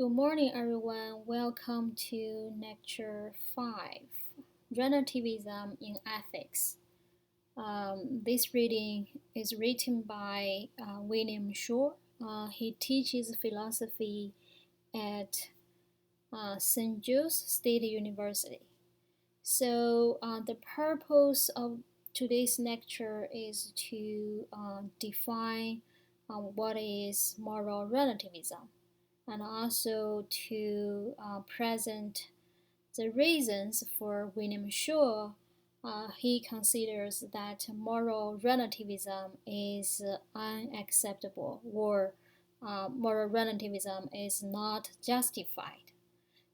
Good morning, everyone. Welcome to Lecture 5 Relativism in Ethics. This reading is written by William Shaw. He teaches philosophy at St. Joe's State University. So, the purpose of today's lecture is to define what is moral relativism and also to present the reasons for William Shaw. He considers that moral relativism is unacceptable or moral relativism is not justified.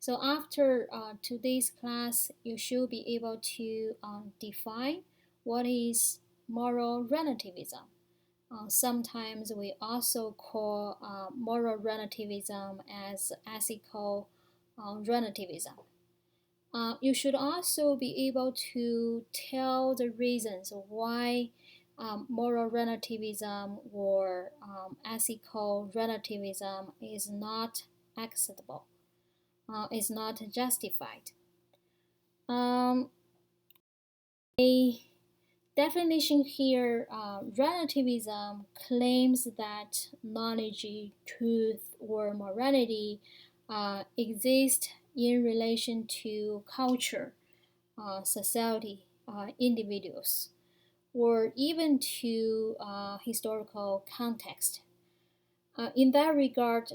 So after today's class, you should be able to define what is moral relativism. Sometimes we also call moral relativism as ethical relativism. You should also be able to tell the reasons why moral relativism or ethical relativism is not acceptable, is not justified. A definition here, relativism claims that knowledge, truth, or morality exist in relation to culture, society, individuals, or even to historical context. In that regard,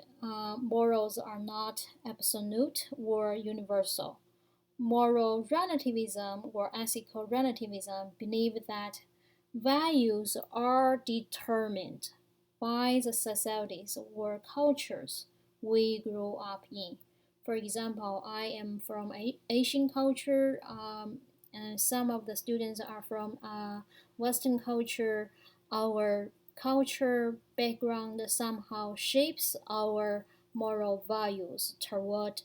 morals are not absolute or universal. Moral relativism or ethical relativism believe that values are determined by the societies or cultures we grow up in. For example, I am from Asian culture, and some of the students are from Western culture. Our culture background somehow shapes our moral values toward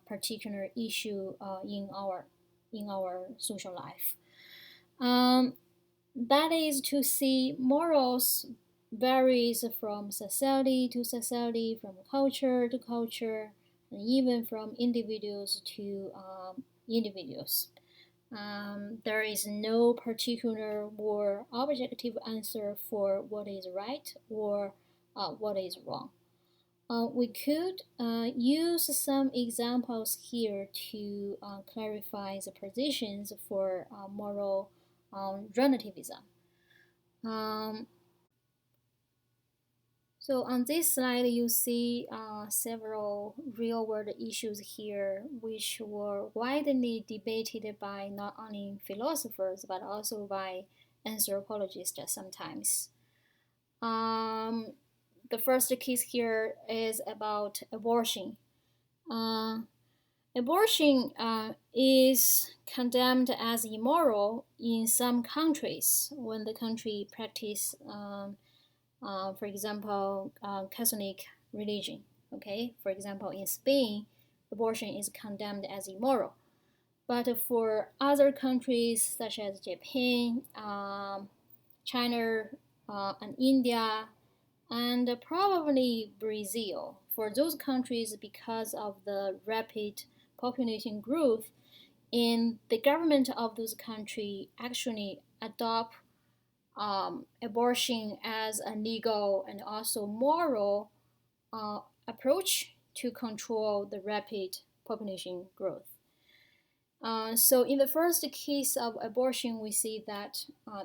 particular issue in our social life. That is to see morals varies from society to society, from culture to culture, and even from individuals to individuals. There is no particular or objective answer for what is right or what is wrong. We could use some examples here to clarify the positions for moral relativism. Um, so on this slide, you see several real-world issues here, which were widely debated by not only philosophers but also by anthropologists sometimes. The first case here is about abortion. Uh, Abortion is condemned as immoral in some countries when the country practice, for example, Catholic religion. Okay, for example, in Spain, abortion is condemned as immoral. But for other countries such as Japan, China, and India, and probably Brazil. For those countries, because of the rapid population growth, and the government of those countries actually adopt abortion as a legal and also moral approach to control the rapid population growth. So in the first case of abortion, we see that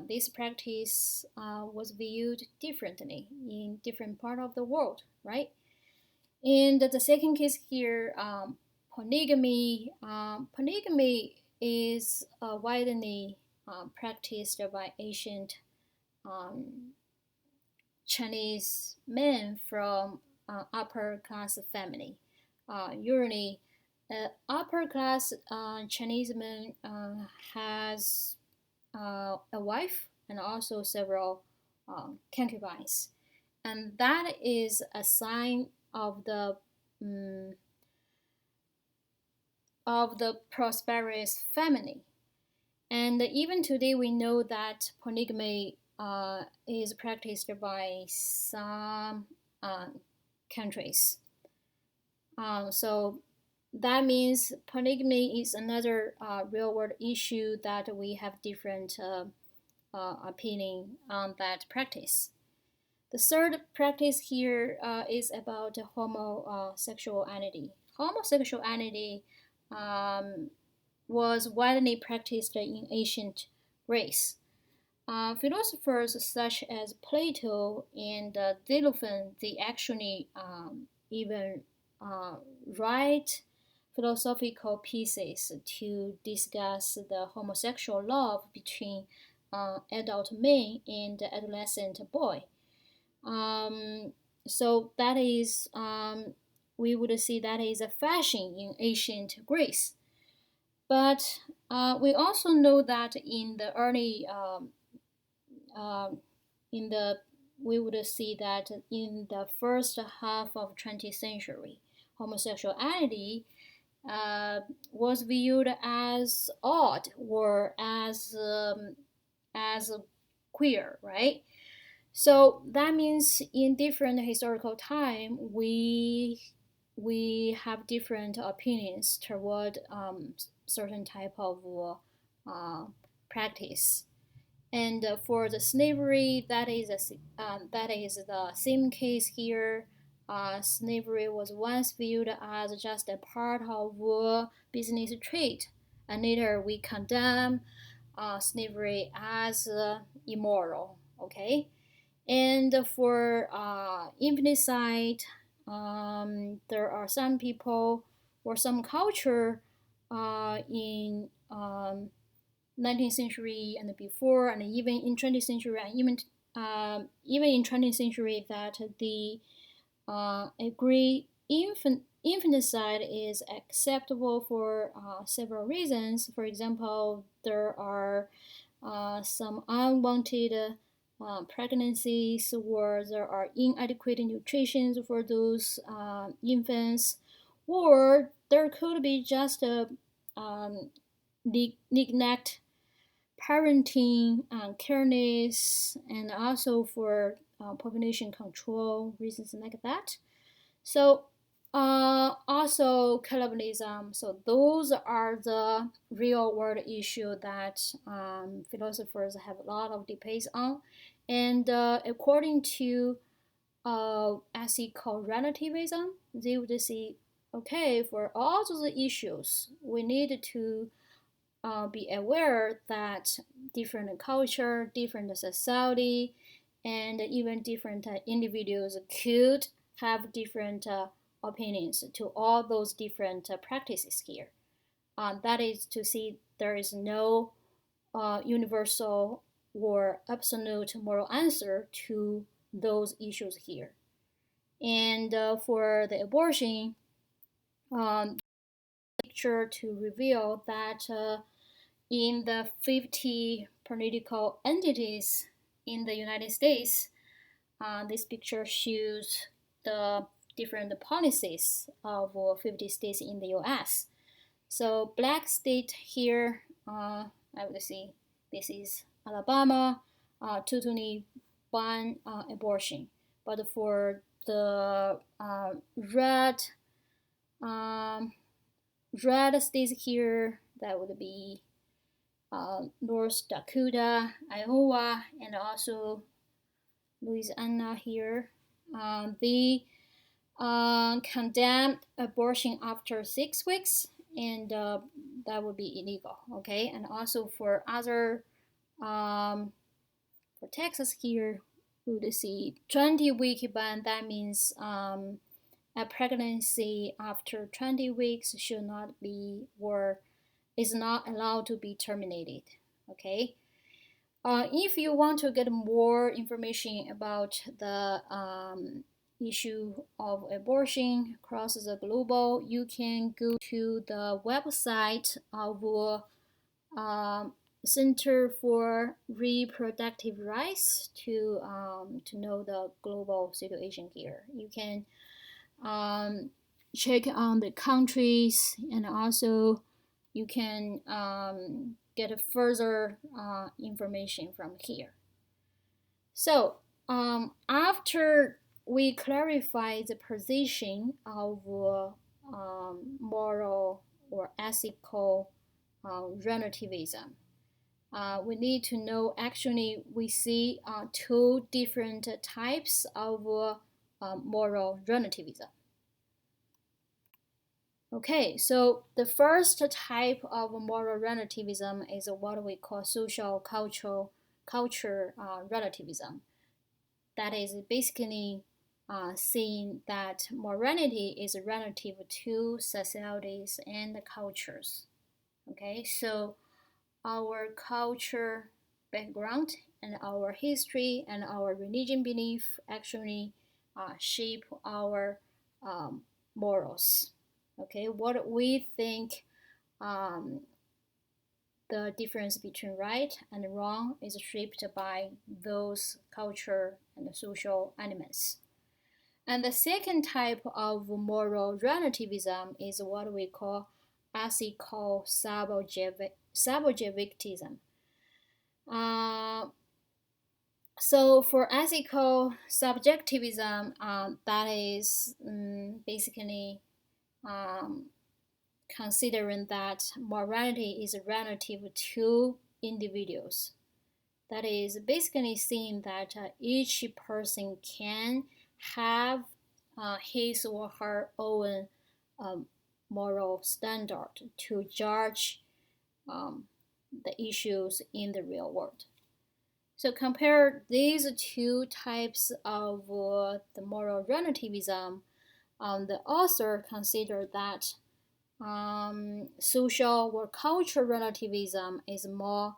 this practice was viewed differently in different part of the world, right? And the second case here, polygamy. Polygamy is widely practiced by ancient Chinese men from upper class family. Usually, upper class Chinese man has a wife and also several concubines, and that is a sign um, of the prosperous family. And even today, we know that polygamy is practiced by some countries. So that means polygamy is another real world issue that we have different opinion on that practice. The third practice here is about homosexuality. Homosexuality um, was widely practiced in ancient Greece. Philosophers such as Plato and Xenophon, they actually even uh, write philosophical pieces to discuss the homosexual love between adult men and adolescent boy. Um, so that is, we would see that is a fashion in ancient Greece. But we also know that in the early um, in the we would see that in the first half of 20th century, homosexuality uh, was viewed as odd or as queer, right? So that means in different historical time, we have different opinions toward certain type of uh, practice. And for the slavery, that is the same case here. Slavery was once viewed as just a part of business trade, and later we condemn slavery as immoral. Okay, and for infanticide, there are some people or some culture in 19th century and before, and even in 20th century, and even in 20th century, that the agree infanticide is acceptable for several reasons. For example, there are some unwanted pregnancies, or there are inadequate nutrition for those infants, or there could be just a neglect parenting, careness, and also for population control reasons like that. So also cannibalism. So those are the real world issue that philosophers have a lot of debates on. And according to ethical relativism, they would say, okay, for all those issues, we need to be aware that different culture, different society, and even different individuals could have different opinions to all those different practices here. That is to see there is no universal or absolute moral answer to those issues here. And for the abortion, picture to reveal that in the 50 political entities in the United States, this picture shows the different policies of 50 states in the US. So black state here, I would say this is Alabama, totally ban abortion. But for the um, red states here, that would be North Dakota, Iowa, and also Louisiana here. They condemned abortion after 6 weeks, and that would be illegal. Okay, and also for other, for Texas here, we would see 20-week ban. That means a pregnancy after 20 weeks should not be or is not allowed to be terminated. Okay. If you want to get more information about the issue of abortion across the global, you can go to the website of Center for Reproductive Rights to know the global situation here. You can um, check on the countries, and also you can get further information from here. So after we clarify the position of moral or ethical relativism. We need to know actually we see two different types of moral relativism. Okay, so the first type of moral relativism is what we call social culture relativism. That is basically saying that morality is relative to societies and cultures. Okay, so our culture background and our history and our religion belief actually shape our morals. Okay, what we think um, the difference between right and wrong is shaped by those culture and social elements. And the second type of moral relativism is what we call ethical subjectivism. Uh, so for ethical subjectivism, that is basically um, considering that morality is relative to individuals. That is basically saying that each person can have his or her own um, moral standard to judge um, the issues in the real world. So compare these two types of the moral relativism. The author considered that social or cultural relativism is more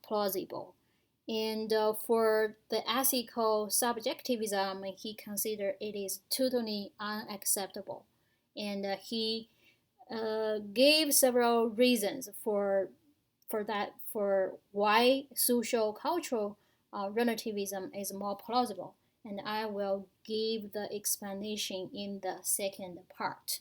plausible. And for the ethical subjectivism, he considered it is totally unacceptable. And he gave several reasons for why social cultural relativism is more plausible. And I will give the explanation in the second part.